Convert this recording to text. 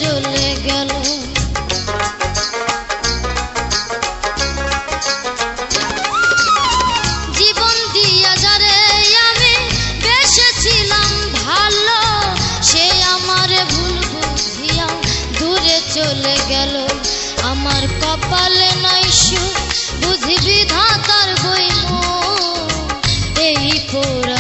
চলে গেল। জীবন দিয়া যারে আমি বেসেছিলাম ভালো, সে আমার ভুল বুঝিয়া দূরে চলে গেল। আমার কপালে নাই সুখ, বুঝি বিধাতার বইম এই পোড়া